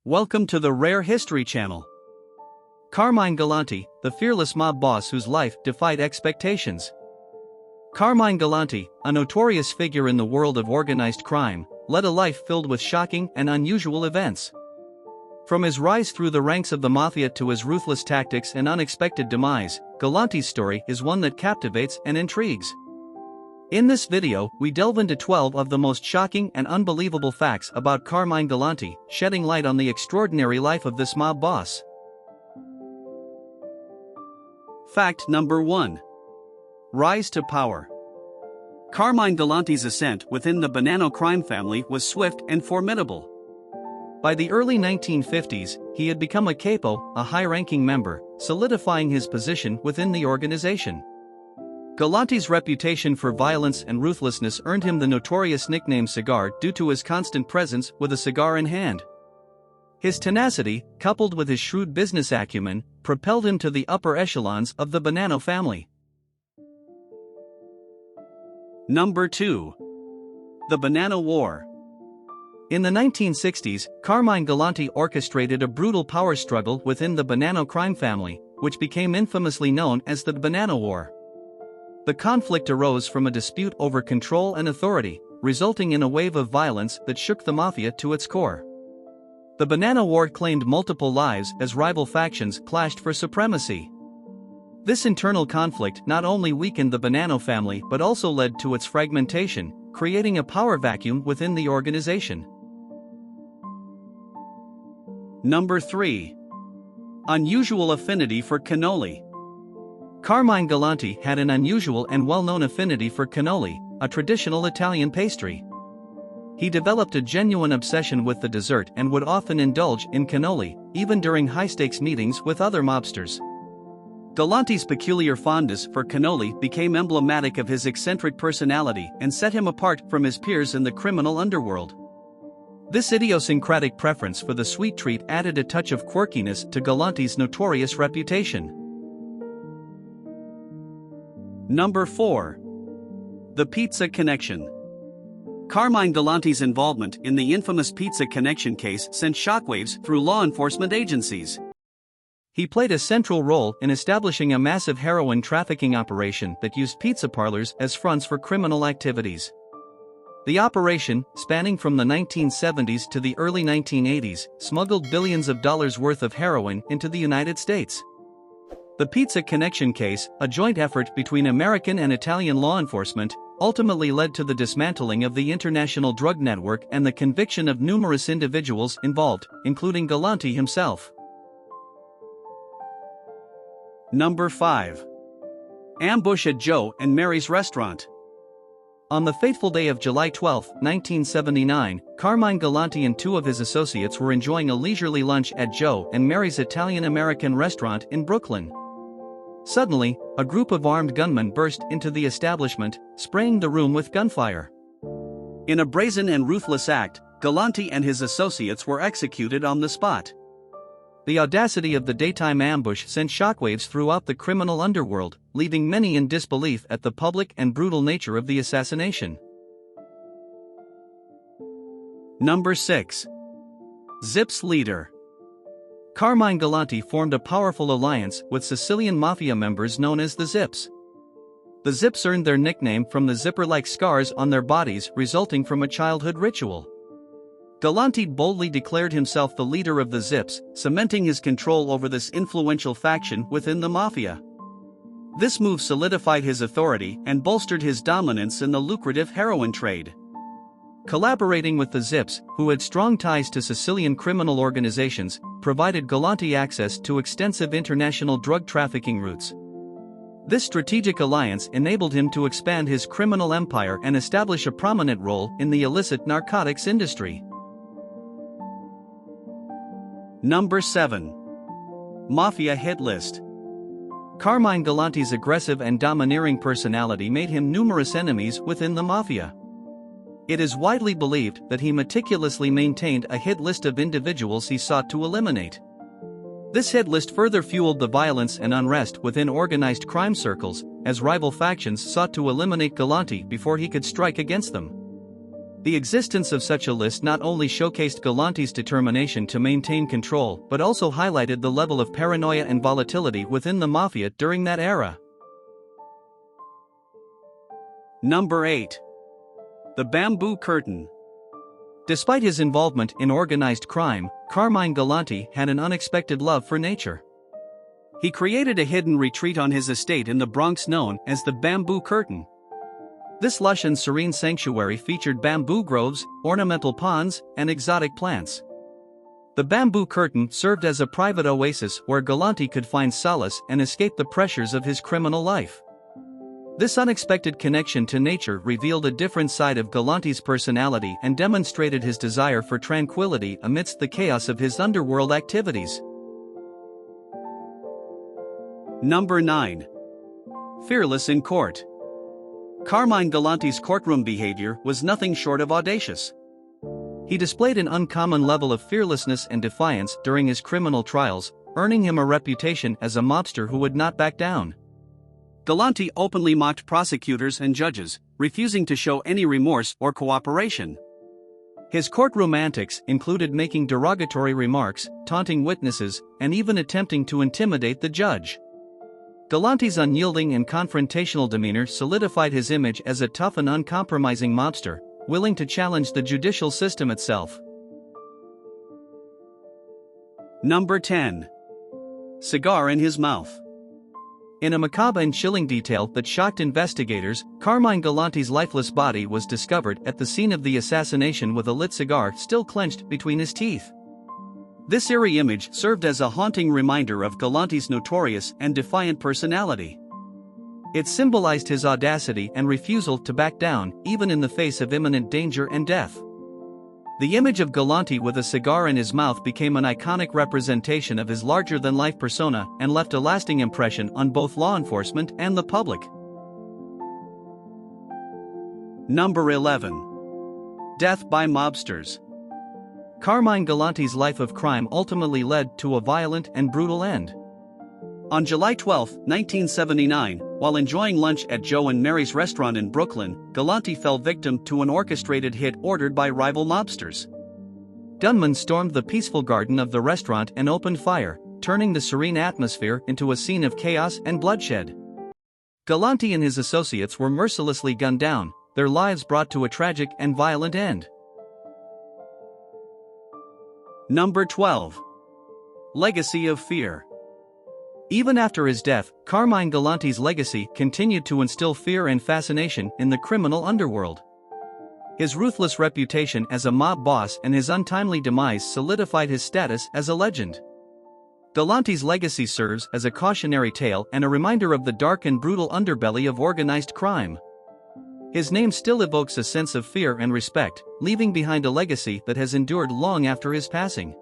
Welcome to the Rare History Channel. Carmine Galante, the fearless mob boss whose life defied expectations. Carmine Galante, a notorious figure in the world of organized crime, led a life filled with shocking and unusual events. From his rise through the ranks of the Mafia to his ruthless tactics and unexpected demise, Galante's story is one that captivates and intrigues. In this video, we delve into 12 of the most shocking and unbelievable facts about Carmine Galante, shedding light on the extraordinary life of this mob boss. Fact number 1. Rise to power. Carmine Galante's ascent within the Bonanno crime family was swift and formidable. By the early 1950s, he had become a capo, a high-ranking member, solidifying his position within the organization. Galante's reputation for violence and ruthlessness earned him the notorious nickname Cigar due to his constant presence with a cigar in hand. His tenacity, coupled with his shrewd business acumen, propelled him to the upper echelons of the Bonanno family. Number 2. The Bonanno War. In the 1960s, Carmine Galante orchestrated a brutal power struggle within the Bonanno crime family, which became infamously known as the Bonanno War. The conflict arose from a dispute over control and authority, resulting in a wave of violence that shook the Mafia to its core. The Bonanno War claimed multiple lives as rival factions clashed for supremacy. This internal conflict not only weakened the Bonanno family but also led to its fragmentation, creating a power vacuum within the organization. Number 3. Unusual affinity for cannoli. Carmine Galante had an unusual and well-known affinity for cannoli, a traditional Italian pastry. He developed a genuine obsession with the dessert and would often indulge in cannoli, even during high-stakes meetings with other mobsters. Galante's peculiar fondness for cannoli became emblematic of his eccentric personality and set him apart from his peers in the criminal underworld. This idiosyncratic preference for the sweet treat added a touch of quirkiness to Galante's notorious reputation. Number 4. The Pizza Connection. Carmine Galante's involvement in the infamous Pizza Connection case sent shockwaves through law enforcement agencies. He played a central role in establishing a massive heroin trafficking operation that used pizza parlors as fronts for criminal activities. The operation, spanning from the 1970s to the early 1980s, smuggled billions of dollars worth of heroin into the United States. The Pizza Connection case, a joint effort between American and Italian law enforcement, ultimately led to the dismantling of the international drug network and the conviction of numerous individuals involved, including Galante himself. Number 5. Ambush at Joe and Mary's restaurant. On the fateful day of July 12, 1979, Carmine Galante and two of his associates were enjoying a leisurely lunch at Joe and Mary's Italian-American restaurant in Brooklyn. Suddenly, a group of armed gunmen burst into the establishment, spraying the room with gunfire. In a brazen and ruthless act, Galante and his associates were executed on the spot. The audacity of the daytime ambush sent shockwaves throughout the criminal underworld, leaving many in disbelief at the public and brutal nature of the assassination. Number 6. Zips leader. Carmine Galante formed a powerful alliance with Sicilian Mafia members known as the Zips. The Zips earned their nickname from the zipper-like scars on their bodies resulting from a childhood ritual. Galante boldly declared himself the leader of the Zips, cementing his control over this influential faction within the Mafia. This move solidified his authority and bolstered his dominance in the lucrative heroin trade. Collaborating with the Zips, who had strong ties to Sicilian criminal organizations, provided Galante access to extensive international drug trafficking routes. This strategic alliance enabled him to expand his criminal empire and establish a prominent role in the illicit narcotics industry. Number 7. Mafia hit list. Carmine Galante's aggressive and domineering personality made him numerous enemies within the Mafia. It is widely believed that he meticulously maintained a hit list of individuals he sought to eliminate. This hit list further fueled the violence and unrest within organized crime circles, as rival factions sought to eliminate Galante before he could strike against them. The existence of such a list not only showcased Galante's determination to maintain control but also highlighted the level of paranoia and volatility within the Mafia during that era. Number 8. The Bamboo Curtain. Despite his involvement in organized crime, Carmine Galante had an unexpected love for nature. He created a hidden retreat on his estate in the Bronx known as the Bamboo Curtain. This lush and serene sanctuary featured bamboo groves, ornamental ponds, and exotic plants. The Bamboo Curtain served as a private oasis where Galante could find solace and escape the pressures of his criminal life. This unexpected connection to nature revealed a different side of Galante's personality and demonstrated his desire for tranquility amidst the chaos of his underworld activities. Number 9. Fearless in court. Carmine Galante's courtroom behavior was nothing short of audacious. He displayed an uncommon level of fearlessness and defiance during his criminal trials, earning him a reputation as a mobster who would not back down. Galante openly mocked prosecutors and judges, refusing to show any remorse or cooperation. His courtroom antics included making derogatory remarks, taunting witnesses, and even attempting to intimidate the judge. Galante's unyielding and confrontational demeanor solidified his image as a tough and uncompromising mobster, willing to challenge the judicial system itself. Number 10. Cigar in his mouth. In a macabre and chilling detail that shocked investigators, Carmine Galante's lifeless body was discovered at the scene of the assassination with a lit cigar still clenched between his teeth. This eerie image served as a haunting reminder of Galante's notorious and defiant personality. It symbolized his audacity and refusal to back down, even in the face of imminent danger and death. The image of Galante with a cigar in his mouth became an iconic representation of his larger-than-life persona and left a lasting impression on both law enforcement and the public. Number 11. Death by mobsters. Carmine Galante's life of crime ultimately led to a violent and brutal end. On July 12, 1979, while enjoying lunch at Joe and Mary's restaurant in Brooklyn, Galante fell victim to an orchestrated hit ordered by rival mobsters. Gunmen stormed the peaceful garden of the restaurant and opened fire, turning the serene atmosphere into a scene of chaos and bloodshed. Galante and his associates were mercilessly gunned down, their lives brought to a tragic and violent end. Number 12. Legacy of fear. Even after his death, Carmine Galante's legacy continued to instill fear and fascination in the criminal underworld. His ruthless reputation as a mob boss and his untimely demise solidified his status as a legend. Galante's legacy serves as a cautionary tale and a reminder of the dark and brutal underbelly of organized crime. His name still evokes a sense of fear and respect, leaving behind a legacy that has endured long after his passing.